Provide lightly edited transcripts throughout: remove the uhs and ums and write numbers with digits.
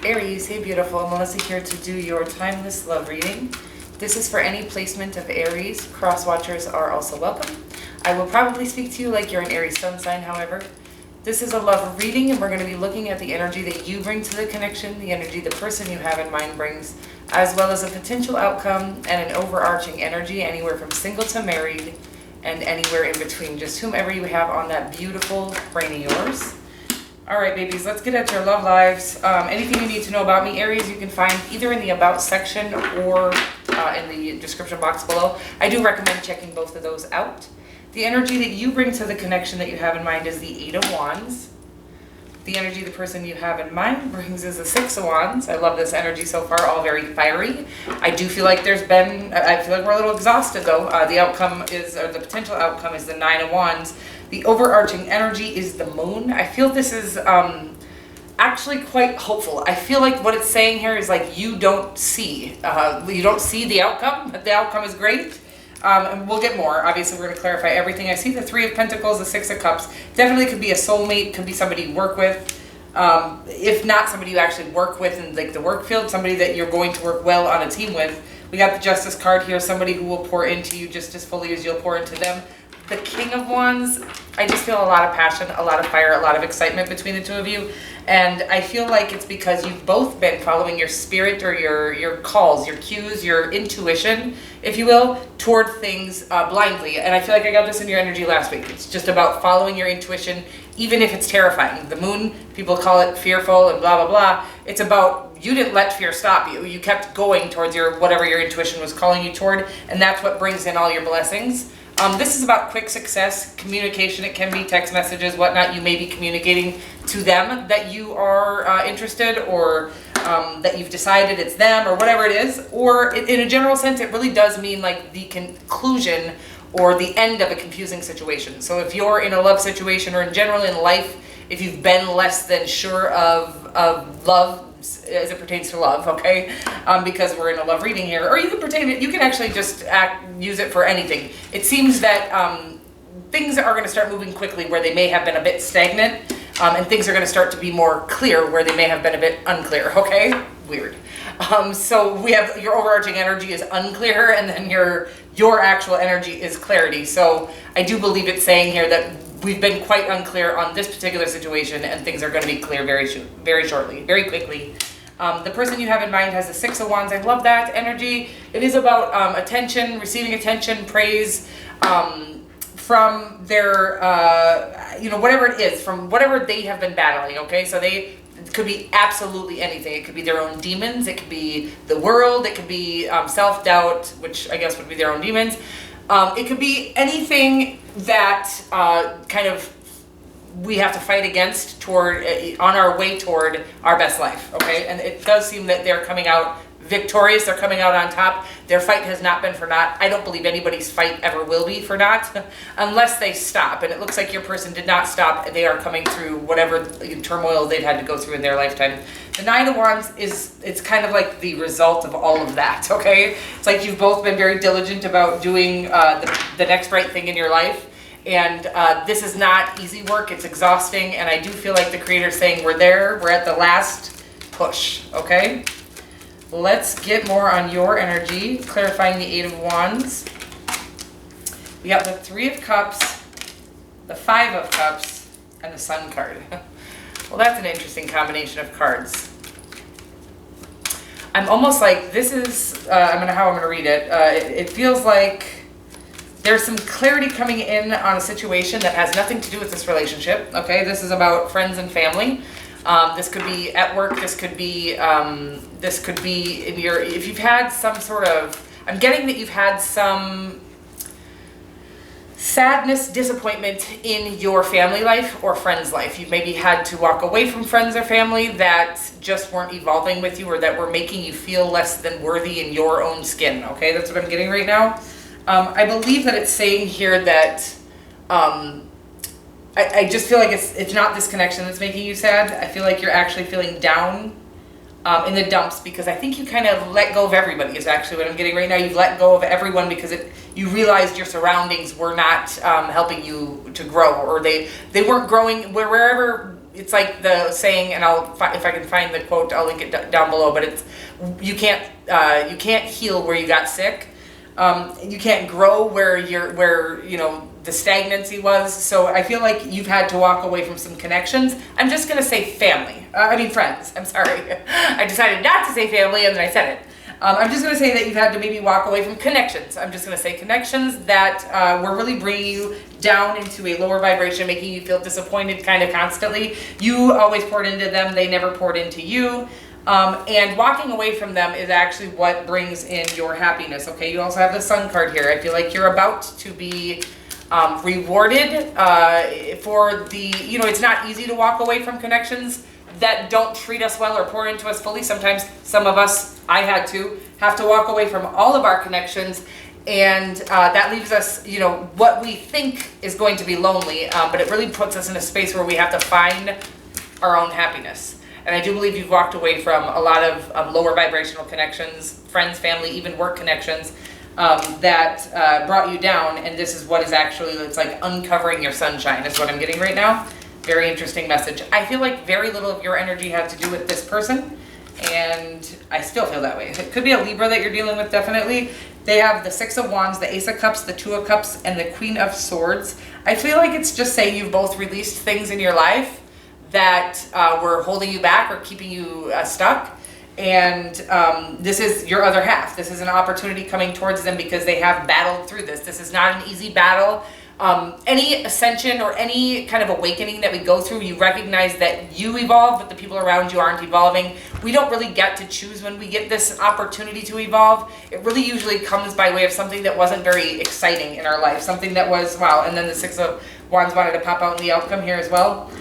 Aries, hey beautiful, Melissa here to do your timeless love reading. This is for any placement of Aries. Cross watchers are also welcome. I will probably speak to you like you're an Aries sun sign, however. This is a love reading and we're going to be looking at the energy that you bring to the connection, the energy the person you have in mind brings, as well as a potential outcome and an overarching energy anywhere from single to married and anywhere in between, just whomever you have on that beautiful brain of yours. All right, babies, let's get at your love lives. Anything you need to know about me, Aries, you can find either in the About section or in the description box below. I do recommend checking both of those out. The energy that you bring to the connection that you have in mind is the Eight of Wands. The energy the person you have in mind brings is the Six of Wands. I love this energy so far, all very fiery. I do feel like I feel like we're a little exhausted though. The outcome is, or the potential outcome is the Nine of Wands. The overarching energy is the Moon. I feel this is actually quite hopeful. I feel like what it's saying here is like you don't see the outcome, but the outcome is great. And we'll get more. Obviously, we're going to clarify everything. I see the Three of Pentacles, the Six of Cups. Definitely could be a soulmate, could be somebody you work with. If not somebody you actually work with in like the work field, somebody that you're going to work well on a team with. We got the Justice card here, somebody who will pour into you just as fully as you'll pour into them. The King of Wands, I just feel a lot of passion, a lot of fire, a lot of excitement between the two of you. And I feel like it's because you've both been following your spirit or your calls, your cues, your intuition, if you will, toward things blindly. And I feel like I got this in your energy last week. It's just about following your intuition, even if it's terrifying. The Moon, people call it fearful and blah, blah, blah. It's about you didn't let fear stop you. You kept going towards whatever your intuition was calling you toward. And that's what brings in all your blessings. This is about quick success, communication. It can be text messages, whatnot. You may be communicating to them that you are interested or that you've decided it's them or whatever it is. Or in a general sense, it really does mean like the conclusion or the end of a confusing situation. So if you're in a love situation or in general in life, if you've been less than sure of love, as it pertains to love, okay? Because we're in a love reading here, or you can actually just use it for anything. It seems that things are going to start moving quickly where they may have been a bit stagnant, and things are going to start to be more clear where they may have been a bit unclear, okay? Weird. So we have your overarching energy is unclear, and then your actual energy is clarity. So I do believe it's saying here that we've been quite unclear on this particular situation, and things are going to be clear very shortly, very quickly. The person you have in mind has the Six of Wands. I love that energy. It is about attention, receiving attention, praise from their, whatever it is, from whatever they have been battling, okay? So it could be absolutely anything. It could be their own demons. It could be the world. It could be self-doubt, which I guess would be their own demons. It could be anything that kind of we have to fight against toward on our way toward our best life, okay? And it does seem that they're coming out victorious. They're coming out on top. Their fight has not been for naught. I don't believe anybody's fight ever will be for naught unless they stop. And it looks like your person did not stop, and they are coming through whatever turmoil they've had to go through in their lifetime. The Nine of Wands it's kind of like the result of all of that, okay? It's like you've both been very diligent about doing the next right thing in your life. And this is not easy work. It's exhausting. And I do feel like the Creator's saying we're there. We're at the last push, okay? Let's get more on your energy, clarifying the Eight of Wands. We got the Three of Cups, the Five of Cups, and the Sun card. Well, that's an interesting combination of cards. I'm almost like, this is, how I'm going to read it. It feels like there's some clarity coming in on a situation that has nothing to do with this relationship, okay? This is about friends and family. This could be at work. This could be in your, if you've had some sort of, I'm getting that you've had some sadness, disappointment in your family life or friends' life. You've maybe had to walk away from friends or family that just weren't evolving with you or that were making you feel less than worthy in your own skin, okay? That's what I'm getting right now. I believe that it's saying here that I just feel like it's not this connection that's making you sad. I feel like you're actually feeling down in the dumps because I think you kind of let go of everybody is actually what I'm getting right now. You've let go of everyone because you realized your surroundings were not helping you to grow, or they weren't growing wherever it's like the saying, and if I can find the quote, I'll link it down below, but it's, you can't heal where you got sick. You can't grow where you know, the stagnancy was. So I feel like you've had to walk away from some connections. I'm just going to say family. Friends. I'm sorry. I decided not to say family and then I said it. I'm just going to say that you've had to maybe walk away from connections. I'm just going to say connections that were really bringing you down into a lower vibration, making you feel disappointed kind of constantly. You always poured into them. They never poured into you. And walking away from them is actually what brings in your happiness. Okay, you also have the Sun card here. I feel like you're about to be rewarded for the, you know, it's not easy to walk away from connections that don't treat us well or pour into us fully. Sometimes some of us, I had to, have to walk away from all of our connections, and that leaves us, you know, what we think is going to be lonely, but it really puts us in a space where we have to find our own happiness. And I do believe you've walked away from a lot of lower vibrational connections, friends, family, even work connections that brought you down, and this is what is actually, it's like uncovering your sunshine is what I'm getting right now. Very interesting message. I feel like very little of your energy had to do with this person, and I still feel that way. It could be a Libra that you're dealing with, definitely. They have the Six of Wands, the Ace of Cups, the Two of Cups, and the Queen of Swords. I feel like it's just saying you've both released things in your life that were holding you back or keeping you stuck. And this is your other half. This is an opportunity coming towards them because they have battled through this. This is not an easy battle. Any ascension or any kind of awakening that we go through, you recognize that you evolve, but the people around you aren't evolving. We don't really get to choose when we get this opportunity to evolve. It really usually comes by way of something that wasn't very exciting in our life, something that was, wow, and then the Six of Wands wanted to pop out in the outcome here as well.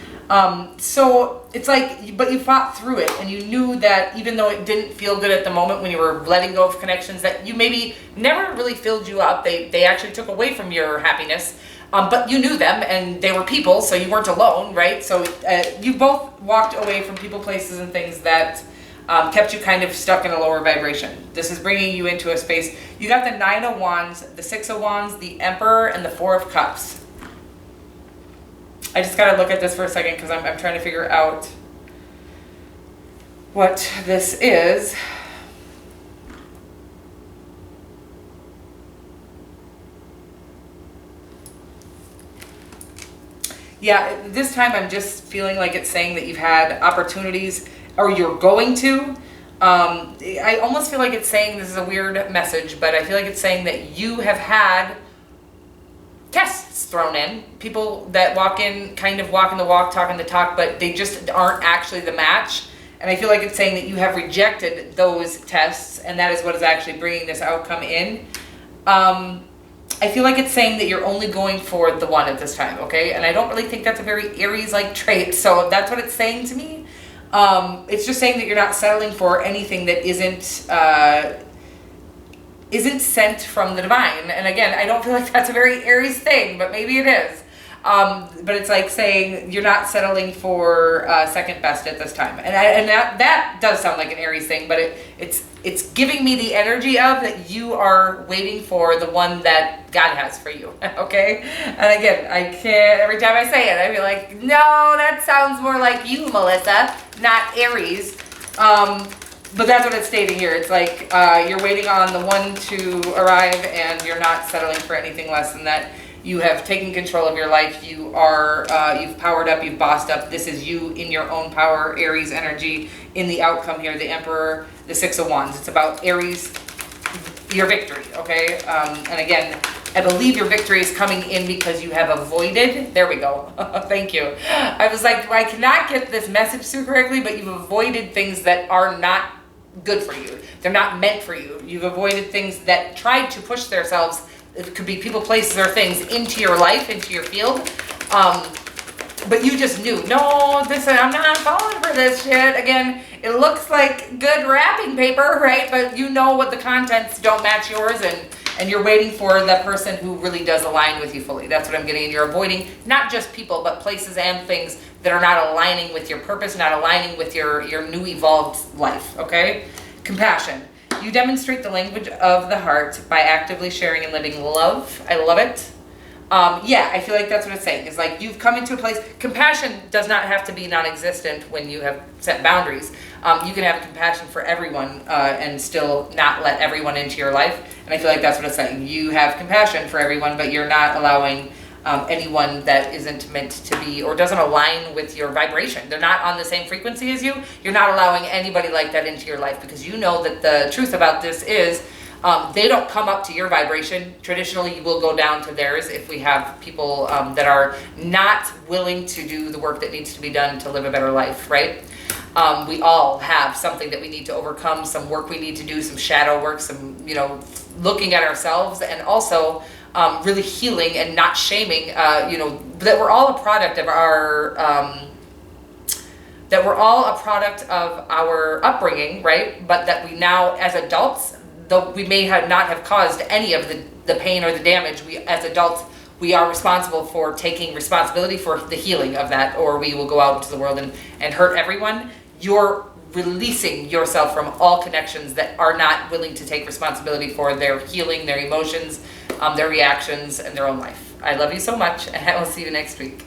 So it's like, but you fought through it, and you knew that even though it didn't feel good at the moment when you were letting go of connections that you maybe never really filled you up, they actually took away from your happiness, but you knew them and they were people, so you weren't alone, right? So you both walked away from people, places, and things that kept you kind of stuck in a lower vibration. This is bringing you into a space. You got the Nine of Wands, the Six of Wands, the Emperor, and the Four of Cups. I just got to look at this for a second because I'm trying to figure out what this is. Yeah, this time I'm just feeling like it's saying that you've had opportunities, or you're going to. I almost feel like it's saying, this is a weird message, but I feel like it's saying that you have had tests thrown in. People that walk in, kind of walking the walk, talking the talk, but they just aren't actually the match. And I feel like it's saying that you have rejected those tests, and that is what is actually bringing this outcome in. I feel like it's saying that you're only going for the one at this time, okay? And I don't really think that's a very Aries-like trait, so that's what it's saying to me. It's just saying that you're not settling for anything that isn't sent from the divine. And again, I don't feel like that's a very Aries thing, but maybe it is. But it's like saying you're not settling for second best at this time. And that does sound like an Aries thing, but it's giving me the energy of that you are waiting for the one that God has for you, okay? And again, I can't, every time I say it, I feel like, no, that sounds more like you, Melissa, not Aries. But that's what it's stating here. It's like you're waiting on the one to arrive, and you're not settling for anything less than that. You have taken control of your life. You are, you've powered up, you've bossed up. This is you in your own power, Aries energy in the outcome here, the Emperor, the Six of Wands. It's about Aries, your victory, okay? And again, I believe your victory is coming in because you have avoided, there we go, thank you. I was like, I cannot get this message through correctly, but you've avoided things that are not good for you. They're not meant for you. You've avoided things that tried to push themselves, it could be people, places, or things, into your life, into your field. But you just knew, no, I'm not falling for this shit. Again, it looks like good wrapping paper, right? But you know what the contents don't match yours, and you're waiting for that person who really does align with you fully. That's what I'm getting. And you're avoiding not just people, but places and things that are not aligning with your purpose, not aligning with your new evolved life, okay? Compassion. You demonstrate the language of the heart by actively sharing and living love. I love it. Yeah, I feel like that's what it's saying. It's like you've come into a place. Compassion does not have to be non-existent when you have set boundaries. You can have compassion for everyone and still not let everyone into your life. And I feel like that's what it's saying. You have compassion for everyone, but you're not allowing anyone that isn't meant to be or doesn't align with your vibration. They're not on the same frequency as you. You're not allowing anybody like that into your life because you know that the truth about this is they don't come up to your vibration. Traditionally, you will go down to theirs if we have people that are not willing to do the work that needs to be done to live a better life, right? We all have something that we need to overcome, some work we need to do, some shadow work, some, looking at ourselves, and also really healing and not shaming, that we're all a product of our upbringing, right? But that we now, as adults, though we may not have caused any of the pain or the damage, we as adults, we are responsible for taking responsibility for the healing of that, or we will go out into the world and hurt everyone. You're releasing yourself from all connections that are not willing to take responsibility for their healing, their emotions, their reactions, and their own life. I love you so much, and I will see you next week.